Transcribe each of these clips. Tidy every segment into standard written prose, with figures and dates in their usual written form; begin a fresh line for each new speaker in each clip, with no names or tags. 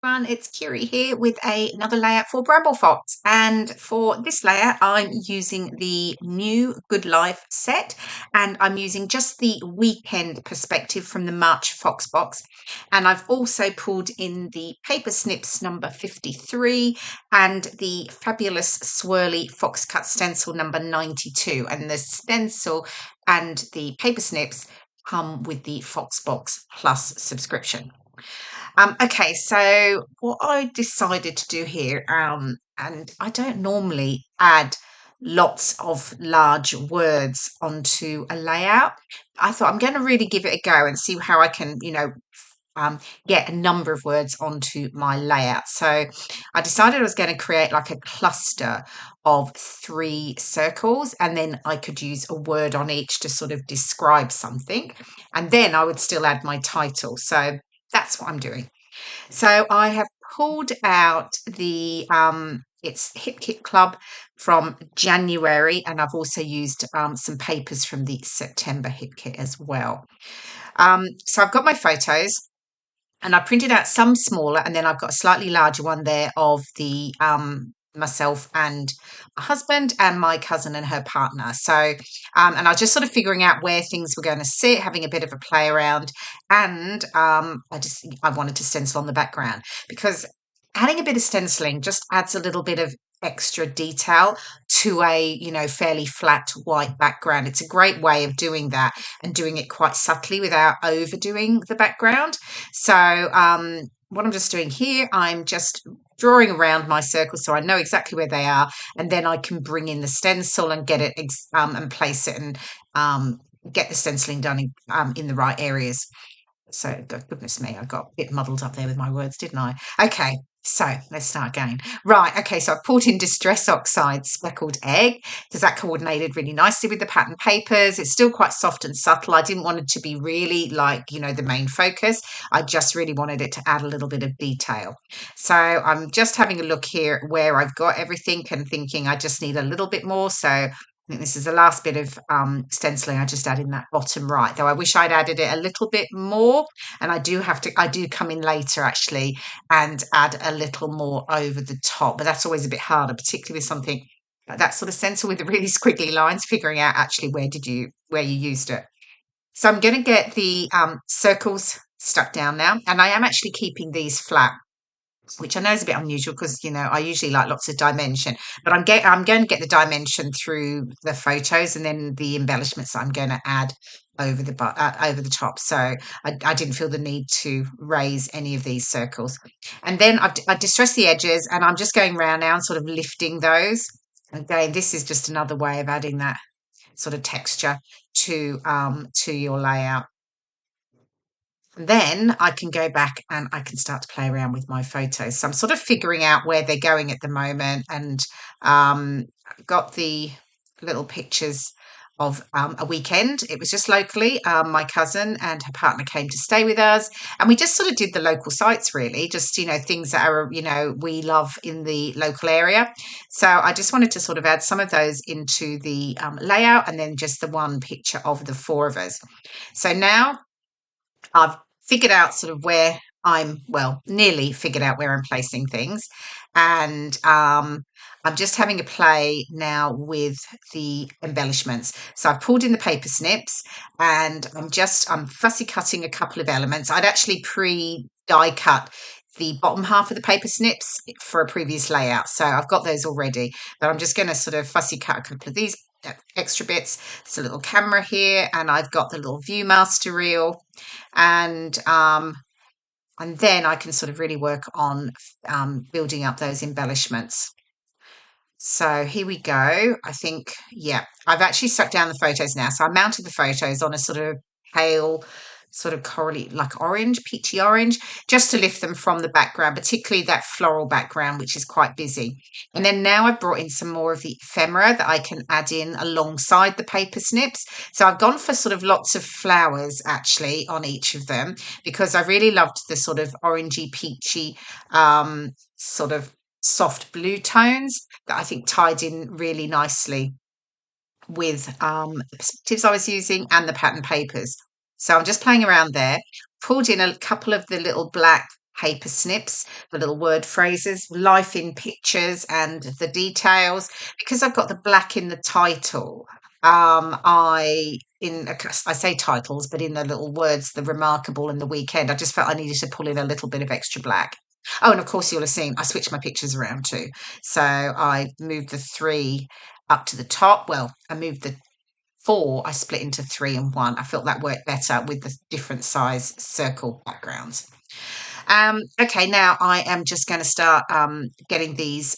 Everyone, it's Kiri here with another layout for Bramble Fox, and for this layout I'm using the new Good Life set, and I'm using just the weekend perspective from the March Fox box, and I've also pulled in the paper snips number 53 and the fabulous swirly fox cut stencil number 92, and the stencil and the paper snips come with the Fox box plus subscription. Okay, so what I decided to do here, and I don't normally add lots of large words onto a layout. I thought I'm going to really give it a go and see how I can, get a number of words onto my layout. So I decided I was going to create like a cluster of 3 circles, and then I could use a word on each to sort of describe something, and then I would still add my title. So that's what I'm doing. So I have pulled out the it's Hip Kit Club from January, and I've also used some papers from the September Hip Kit as well. So I've got my photos, and I printed out some smaller, and then I've got a slightly larger one there of the myself and my husband and my cousin and her partner. So, and I was just sort of figuring out where things were going to sit, having a bit of a play around, and I wanted to stencil on the background because adding a bit of stenciling just adds a little bit of extra detail to a fairly flat white background. It's a great way of doing that and doing it quite subtly without overdoing the background. So what I'm just doing here, I'm just drawing around my circles so I know exactly where they are, and then I can bring in the stencil and get it and place it, and get the stenciling done in the right areas. So, goodness me, I got a bit muddled up there with my words, didn't I? Okay, so let's start again. Right, okay, so I pulled in Distress Oxide Speckled Egg because that coordinated really nicely with the pattern papers. It's still quite soft and subtle. I didn't want it to be really like, the main focus. I just really wanted it to add a little bit of detail. So I'm just having a look here where I've got everything and thinking I just need a little bit more. So I think this is the last bit of stenciling I just added in that bottom right, though I wish I'd added it a little bit more. And I do come in later actually and add a little more over the top, but that's always a bit harder, particularly with something like that sort of stencil with the really squiggly lines, figuring out actually where you used it. So I'm going to get the circles stuck down now, and I am actually keeping these flat, which I know is a bit unusual because I usually like lots of dimension, but I'm going to get the dimension through the photos and then the embellishments I'm going to add over the top. So I didn't feel the need to raise any of these circles, and then I distressed the edges, and I'm just going round now and sort of lifting those. Again, this is just another way of adding that sort of texture to your layout. Then I can go back and I can start to play around with my photos. So I'm sort of figuring out where they're going at the moment, and got the little pictures of a weekend. It was just locally. My cousin and her partner came to stay with us, and we just sort of did the local sites, really, just things that are we love in the local area. So I just wanted to sort of add some of those into the layout, and then just the one picture of the 4 of us. So now I've figured out sort of where nearly figured out where I'm placing things. And I'm just having a play now with the embellishments. So I've pulled in the paper snips, and I'm fussy cutting a couple of elements. I'd actually die cut the bottom half of the paper snips for a previous layout. So I've got those already, but I'm just going to sort of fussy cut a couple of these extra bits. It's a little camera here, and I've got the little Viewmaster reel, and then I can sort of really work on building up those embellishments. So here we go. I think, yeah, I've actually stuck down the photos now. So I mounted the photos on a sort of pale, sort of corally, like orange, peachy orange, just to lift them from the background, particularly that floral background, which is quite busy. And then now I've brought in some more of the ephemera that I can add in alongside the paper snips. So I've gone for sort of lots of flowers actually on each of them, because I really loved the sort of orangey, peachy, sort of soft blue tones that I think tied in really nicely with the perspectives I was using and the pattern papers. So I'm just playing around there. Pulled in a couple of the little black paper snips, the little word phrases, life in pictures and the details. Because I've got the black in the title, I say titles, but in the little words, the remarkable and the weekend, I just felt I needed to pull in a little bit of extra black. Oh, and of course you'll have seen I switched my pictures around too. So I moved the 3 up to the top. Well, I moved the 4, I split into 3 and 1. I felt that worked better with the different size circle backgrounds. Okay, now I am just going to start getting these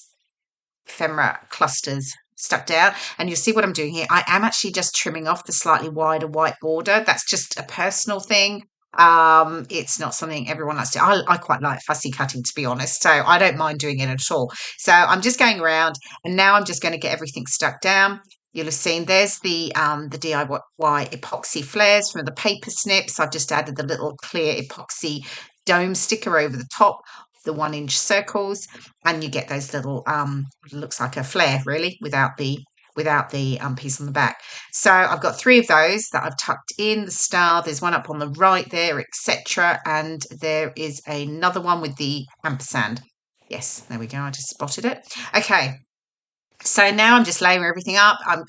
ephemera clusters stuck down, and you'll see what I'm doing here. I am actually just trimming off the slightly wider white border. That's just a personal thing. It's not something everyone likes to. I quite like fussy cutting, to be honest, so I don't mind doing it at all. So I'm just going around, and now I'm just going to get everything stuck down. You'll have seen there's the DIY epoxy flares from the paper snips. I've just added the little clear epoxy dome sticker over the top, the 1-inch circles, and you get those little looks like a flare really without the piece on the back. So I've got 3 of those that I've tucked in the star. There's one up on the right there, etc., and there is another one with the ampersand. Yes, there we go. I just spotted it. Okay, so now I'm just layering everything up. I've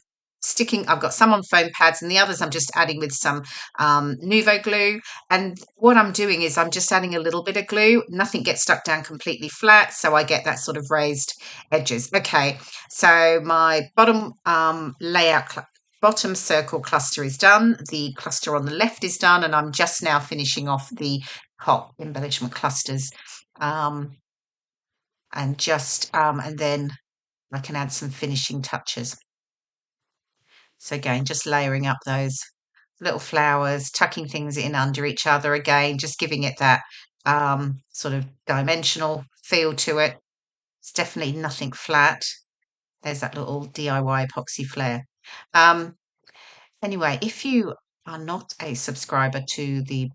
got some on foam pads, and the others I'm just adding with some Nuvo glue. And what I'm doing is I'm just adding a little bit of glue. Nothing gets stuck down completely flat, so I get that sort of raised edges. Okay, so my bottom bottom circle cluster is done. The cluster on the left is done, and I'm just now finishing off the top embellishment clusters. And then I can add some finishing touches. So again, just layering up those little flowers, tucking things in under each other again, just giving it that sort of dimensional feel to it. It's definitely nothing flat. There's that little DIY epoxy flare. Anyway, if you are not a subscriber to the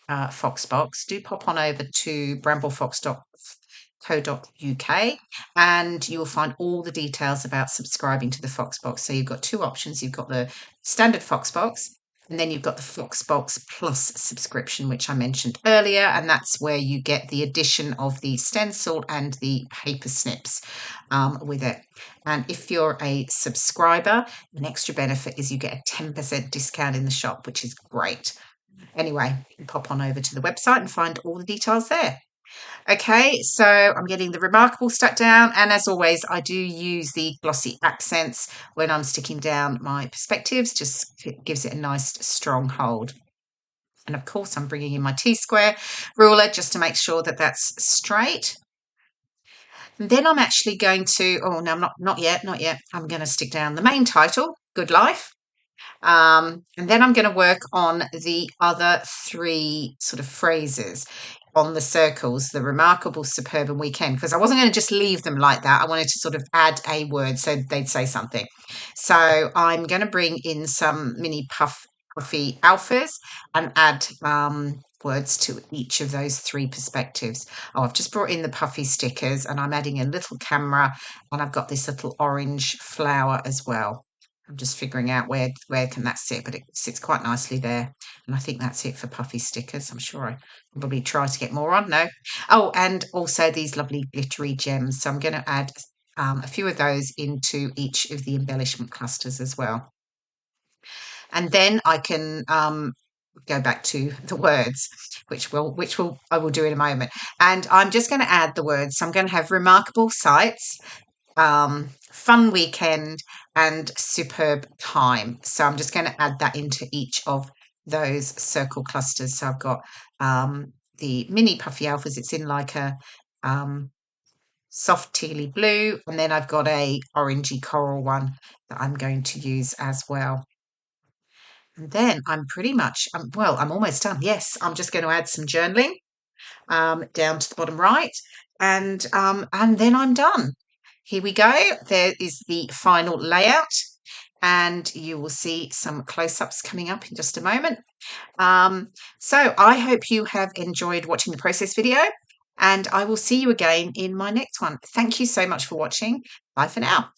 Foxbox, do pop on over to bramblefox.co.uk and you'll find all the details about subscribing to the Foxbox. So you've got 2 options. You've got the standard Foxbox, and then you've got the Foxbox Plus subscription, which I mentioned earlier, and that's where you get the addition of the stencil and the paper snips with it. And if you're a subscriber, an extra benefit is you get a 10% discount in the shop, which is great. Anyway, you can pop on over to the website and find all the details there. Okay, so I'm getting the remarkable stuck down, and as always, I do use the glossy accents when I'm sticking down my perspectives. Just it gives it a nice strong hold. And of course, I'm bringing in my T-square ruler just to make sure that that's straight. And then I'm actually going to, oh no, I'm not yet. I'm going to stick down the main title, Good Life. And then I'm going to work on the other 3 sort of phrases on the circles, the remarkable, superb, and weekend, because I wasn't going to just leave them like that. I wanted to sort of add a word so they'd say something. So I'm going to bring in some mini puffy alphas and add words to each of those 3 perspectives. Oh, I've just brought in the puffy stickers, and I'm adding a little camera, and I've got this little orange flower as well. I'm just figuring out where can that sit, but it sits quite nicely there. And I think that's it for puffy stickers. I'm sure I probably try to get more on. No. Oh, and also these lovely glittery gems. So I'm going to add a few of those into each of the embellishment clusters as well. And then I can go back to the words, which I will do in a moment. And I'm just going to add the words. So I'm going to have remarkable sights, fun weekend, and superb time. So I'm just going to add that into each of those circle clusters. So I've got the mini puffy alphas. It's in like a soft tealy blue, and then I've got a orangey coral one that I'm going to use as well. And then I'm pretty much I'm almost done. Yes, I'm just going to add some journaling down to the bottom right, and then I'm done. Here we go. There is the final layout, and you will see some close-ups coming up in just a moment. So I hope you have enjoyed watching the process video, and I will see you again in my next one. Thank you so much for watching. Bye for now.